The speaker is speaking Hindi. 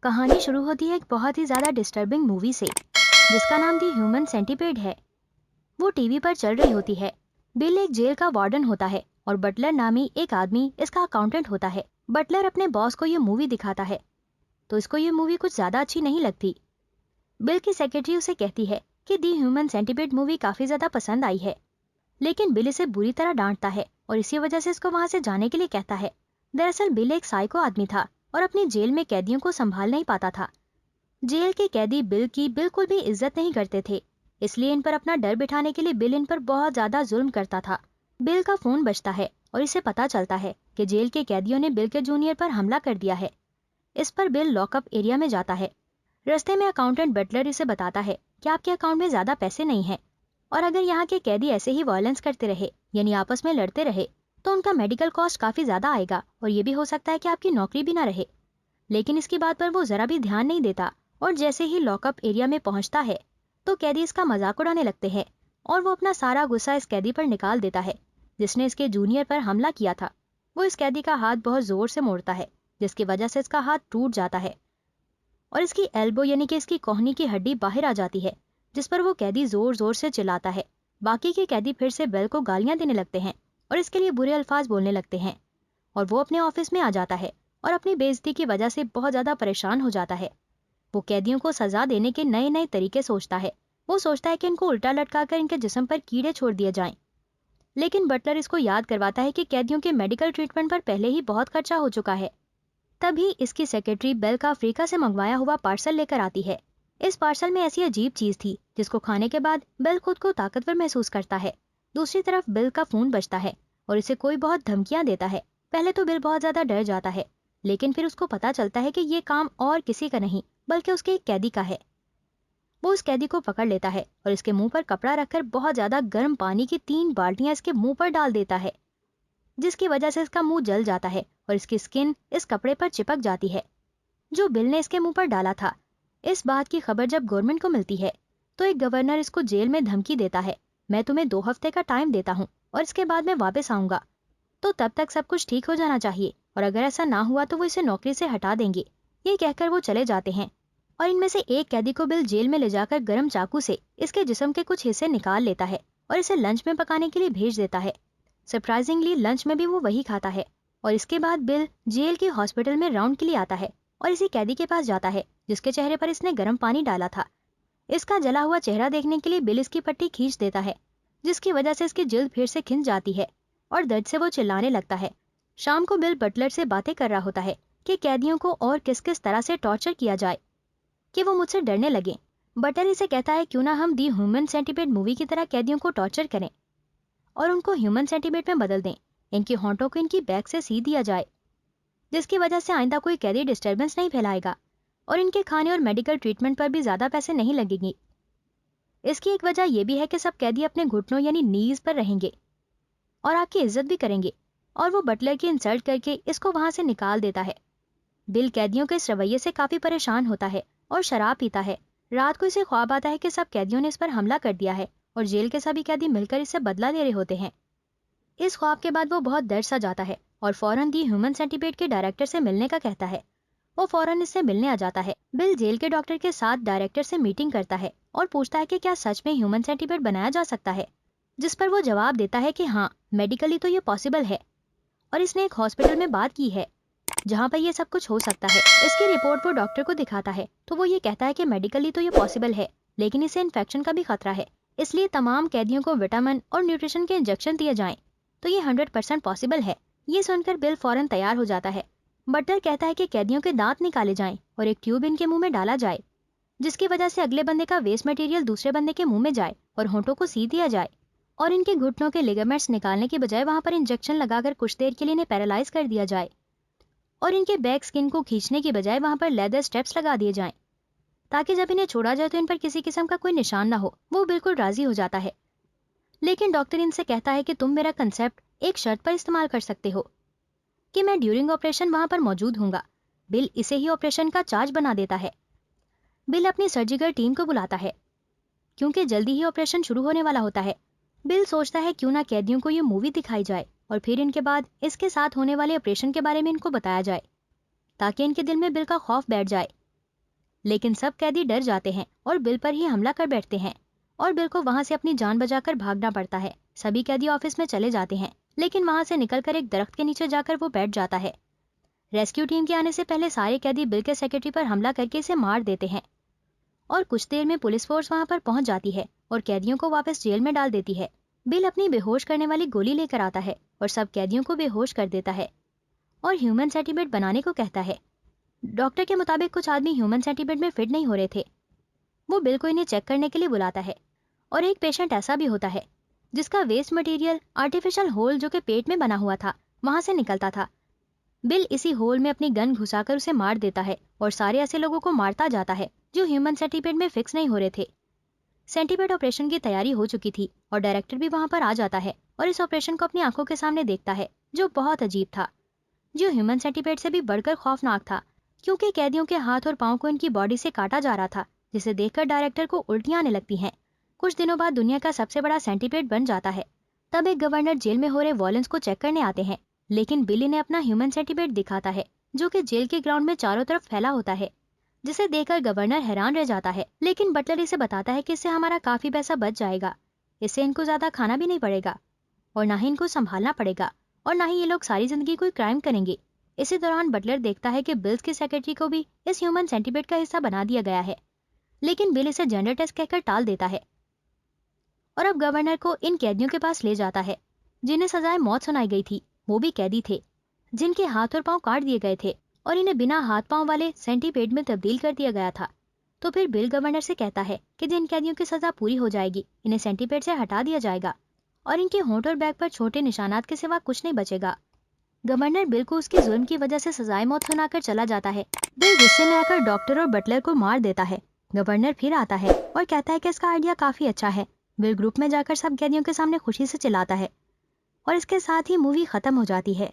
कहानी शुरू होती है एक बहुत ही ज्यादा डिस्टर्बिंग मूवी से जिसका नाम दी ह्यूमन सेंटीपेड है। वो टीवी पर चल रही होती है। बिल एक जेल का वार्डन होता है और बटलर नामी एक आदमी इसका अकाउंटेंट होता है। बटलर अपने बॉस को ये मूवी दिखाता है तो इसको ये मूवी कुछ ज्यादा अच्छी नहीं लगती। बिल की सेक्रेटरी उसे कहती है कि दी ह्यूमन सेंटीपेड मूवी काफी ज्यादा पसंद आई है, लेकिन बिल इसे बुरी तरह डांटता है और इसी वजह से इसको वहां से जाने के लिए कहता है। दरअसल बिल एक साइको आदमी था और अपनी जेल में कैदियों को संभाल नहीं पाता था। जेल के कैदी बिल की बिल्कुल भी इज्जत नहीं करते थे, इसलिए इन पर अपना डर बिठाने के लिए बिल इन पर बहुत ज्यादा जुल्म करता था। बिल का फोन बजता है और इसे पता चलता है कि जेल के कैदियों ने बिल के जूनियर पर हमला कर दिया है। इस पर बिल लॉकअप एरिया में जाता है। रास्ते में अकाउंटेंट बटलर इसे बताता है कि आपके अकाउंट में ज्यादा पैसे नहीं है और अगर यहाँ के कैदी ऐसे ही वायलेंस करते रहे यानी आपस में लड़ते रहे तो उनका मेडिकल कॉस्ट काफी ज्यादा आएगा और ये भी हो सकता है कि आपकी नौकरी भी ना रहे। लेकिन इसकी बात पर वो जरा भी ध्यान नहीं देता और जैसे ही लॉकअप एरिया में पहुंचता है तो कैदी इसका मजाक उड़ाने लगते हैं और वो अपना सारा गुस्सा इस कैदी पर निकाल देता है जिसने इसके जूनियर पर हमला किया था। वो इस कैदी का हाथ बहुत जोर से मोड़ता है जिसकी वजह से इसका हाथ टूट जाता है और इसकी एल्बो यानी कि इसकी कोहनी की हड्डी बाहर आ जाती है, जिस पर वो कैदी जोर जोर से चिल्लाता है। बाकी के कैदी फिर से बेल को गालियां देने लगते हैं और इसके लिए बुरे अल्फाज बोलने लगते हैं और वो अपने ऑफिस में आ जाता है और अपनी बेइज्जती की वजह से बहुत ज्यादा परेशान हो जाता है। वो कैदियों को सजा देने के नए नए तरीके सोचता है। वो सोचता है कि इनको उल्टा लटकाकर इनके जिस्म पर कीड़े छोड़ दिए जाएं। लेकिन बटलर इसको याद करवाता है कि कैदियों के मेडिकल ट्रीटमेंट पर पहले ही बहुत खर्चा हो चुका है। तभी इसकी सेक्रेटरी बेल का अफ्रीका से मंगवाया हुआ पार्सल लेकर आती है। इस पार्सल में ऐसी अजीब चीज थी जिसको खाने के बाद बेल खुद को ताकतवर महसूस करता है। दूसरी तरफ बिल का फोन बजता है और इसे कोई बहुत धमकियां देता है। पहले तो बिल बहुत ज्यादा डर जाता है, लेकिन फिर उसको पता चलता है कि ये काम और किसी का नहीं बल्कि उसके एक कैदी का है। वो उस कैदी को पकड़ लेता है और इसके मुंह पर कपड़ा रखकर बहुत ज्यादा गर्म पानी की 3 बाल्टियां इसके मुंह पर डाल देता है, जिसकी वजह से इसका मुंह जल जाता है और इसकी स्किन इस कपड़े पर चिपक जाती है जो बिल ने इसके मुंह पर डाला था। इस बात की खबर जब गवर्नमेंट को मिलती है तो एक गवर्नर इसको जेल में धमकी देता है, मैं तुम्हें 2 हफ्ते का टाइम देता हूँ और इसके बाद मैं वापस आऊंगा, तो तब तक सब कुछ ठीक हो जाना चाहिए और अगर ऐसा ना हुआ तो वो इसे नौकरी से हटा देंगे। ये कहकर वो चले जाते हैं और इनमें से एक कैदी को बिल जेल में ले जाकर गर्म चाकू से इसके जिस्म के कुछ हिस्से निकाल लेता है और इसे लंच में पकाने के लिए भेज देता है। सरप्राइजिंगली लंच में भी वो वही खाता है और इसके बाद बिल जेल की हॉस्पिटल में राउंड के लिए आता है और इसी कैदी के पास जाता है जिसके चेहरे पर इसने गर्म पानी डाला था। इसका जला हुआ चेहरा देखने के लिए बिल इसकी पट्टी खींच देता है, जिसकी वजह से इसकी जिल्द फिर से खिंच जाती है और दर्द से वो चिल्लाने लगता है। शाम को बिल बटलर से बातें कर रहा होता है कि कैदियों को और किस किस तरह से टॉर्चर किया जाए कि वो मुझसे डरने लगे। बटलर इसे कहता है क्यों ना हम दी ह्यूमन सेंटीपेड मूवी की तरह कैदियों को टॉर्चर करें और उनको ह्यूमन सेंटीपेड में बदल दें। इनकी होंठों को इनकी बैक से सी दिया जाए, जिसकी वजह से आइंदा कोई कैदी डिस्टर्बेंस नहीं फैलाएगा और इनके खाने और मेडिकल ट्रीटमेंट पर भी ज्यादा पैसे नहीं लगेंगे। इसकी एक वजह यह भी है कि सब कैदी अपने घुटनों यानी नीज पर रहेंगे और आपकी इज्जत भी करेंगे। और वो बटलर की इंसल्ट करके इसको वहां से निकाल देता है। बिल कैदियों के इस रवैये से काफी परेशान होता है और शराब पीता है। रात को इसे ख्वाब आता है कि सब कैदियों ने इस पर हमला कर दिया है और जेल के सभी कैदी मिलकर इससे बदला ले रहे होते हैं। इस ख्वाब के बाद वो बहुत डर सा जाता है और फौरन दी ह्यूमन सेंटीपेड के डायरेक्टर से मिलने का कहता है। वो फौरन इससे मिलने आ जाता है। बिल जेल के डॉक्टर के साथ डायरेक्टर से मीटिंग करता है और पूछता है कि क्या सच में ह्यूमन सेंटीपेड बनाया जा सकता है, जिस पर वो जवाब देता है कि हाँ, मेडिकली तो ये पॉसिबल है और इसने एक हॉस्पिटल में बात की है जहाँ पर ये सब कुछ हो सकता है। इसकी रिपोर्ट वो डॉक्टर को दिखाता है तो वो ये कहता है कि मेडिकली तो ये पॉसिबल है, लेकिन इसे इन्फेक्शन का भी खतरा है, इसलिए तमाम कैदियों को विटामिन और न्यूट्रिशन के इंजेक्शन दिए जाएं तो ये 100% पॉसिबल है। ये सुनकर बिल फौरन तैयार हो जाता है। बटलर कहता है कि कैदियों के दांत निकाले जाएं और एक ट्यूब इनके मुंह में डाला जाए, जिसकी वजह से अगले बंदे का वेस्ट मटेरियल दूसरे बंदे के मुंह में जाए और होंठों को सी दिया जाए और इनके घुटनों के लिगामेंट्स निकालने के बजाय वहां पर इंजेक्शन लगाकर कुछ देर के लिए इन्हें पैरालाइज कर दिया जाए और इनके बैक स्किन को खींचने की बजाय वहां पर लेदर स्टेप्स लगा दिए जाएं ताकि जब इन्हें छोड़ा जाए तो इन पर किसी किस्म का कोई निशान ना हो। वो बिल्कुल राजी हो जाता है, लेकिन डॉक्टर इनसे कहता है कि तुम मेरा कंसेप्ट एक शर्त पर इस्तेमाल कर सकते हो कि मैं ड्यूरिंग ऑपरेशन वहां पर मौजूद हूंगा। बिल इसे ही ऑपरेशन का चार्ज बना देता है। बिल अपनी सर्जिकल टीम को बुलाता है क्योंकि जल्दी ही ऑपरेशन शुरू होने वाला होता है। बिल सोचता है क्यों ना कैदियों को ये मूवी दिखाई जाए और फिर इनके बाद इसके साथ होने वाले ऑपरेशन के बारे में इनको बताया जाए ताकि इनके दिल में बिल का खौफ बैठ जाए लेकिन सब कैदी डर जाते हैं और बिल पर ही हमला कर बैठते हैं और बिल को वहां से अपनी जान बचाकर भागना पड़ता है। सभी कैदी ऑफिस में चले जाते हैं, लेकिन वहां से निकलकर एक दरख्त के नीचे जाकर वो बैठ जाता है। रेस्क्यू टीम के आने से पहले सारे कैदी बिल के सेक्रेटरी पर हमला करके इसे मार देते हैं और कुछ देर में पुलिस फोर्स वहां पर पहुंच जाती है और कैदियों को वापस जेल में डाल देती है। बिल अपनी बेहोश करने वाली गोली लेकर आता है और सब कैदियों को बेहोश कर देता है और ह्यूमन सेंटीपेड बनाने को कहता है। डॉक्टर के मुताबिक कुछ आदमी ह्यूमन सेंटीपेड में फिट नहीं हो रहे थे। वो बिल को इन्हें चेक करने के लिए बुलाता है और एक पेशेंट ऐसा भी होता है जिसका वेस्ट मटेरियल आर्टिफिशियल होल जो कि पेट में बना हुआ था वहां से निकलता था। बिल इसी होल में अपनी गन घुसाकर उसे मार देता है और सारे ऐसे लोगों को मारता जाता है जो ह्यूमन सेंटीपेड में फिक्स नहीं हो रहे थे। सेंटीपेड ऑपरेशन की तैयारी हो चुकी थी और डायरेक्टर भी वहां पर आ जाता है और इस ऑपरेशन को अपनी आंखों के सामने देखता है, जो बहुत अजीब था, जो ह्यूमन सेंटीपेड से भी बढ़कर खौफनाक था, क्योंकि कैदियों के हाथ और पांव को इनकी बॉडी से काटा जा रहा था, जिसे देखकर डायरेक्टर को उल्टियां आने लगती हैं। कुछ दिनों बाद दुनिया का सबसे बड़ा सेंटीपेड बन जाता है। तब एक गवर्नर जेल में हो रहे वॉयलेंस को चेक करने आते हैं, लेकिन बिल इन्हें अपना ह्यूमन सेंटीपेड दिखाता है जो कि जेल के ग्राउंड में चारों तरफ फैला होता है, जिसे देखकर गवर्नर हैरान रह जाता है। लेकिन बटलर इसे बताता है कि इससे हमारा काफी पैसा बच जाएगा, इससे इनको ज्यादा खाना भी नहीं पड़ेगा और ना ही इनको संभालना पड़ेगा और ना ही ये लोग सारी जिंदगी कोई क्राइम करेंगे। इसी दौरान बटलर देखता है कि बिल्स के सेक्रेटरी को भी इस ह्यूमन सेंटीपेड का हिस्सा बना दिया गया है, लेकिन बिल इसे जेंडर टेस्ट कहकर टाल देता है और अब गवर्नर को इन कैदियों के पास ले जाता है जिन्हें सजाए मौत सुनाई गई थी। वो भी कैदी थे जिनके हाथ और पांव काट दिए गए थे और इन्हें बिना हाथ पांव वाले सेंटीपेड में तब्दील कर दिया गया था। तो फिर बिल गवर्नर से कहता है कि जिन कैदियों की सजा पूरी हो जाएगी इन्हें सेंटीपेड से हटा दिया जाएगा और इनके होंठ और बैक पर छोटे निशानात के सिवा कुछ नहीं बचेगा। गवर्नर बिल को उसके जुल्म की वजह से सजाए मौत सुनाकर चला जाता है। बिल गुस्से में आकर डॉक्टर और बटलर को मार देता है। गवर्नर फिर आता है और कहता है कि इसका आइडिया काफी अच्छा है। बिल ग्रुप में जाकर सब कैदियों के सामने खुशी से चिल्लाता है और इसके साथ ही मूवी खत्म हो जाती है।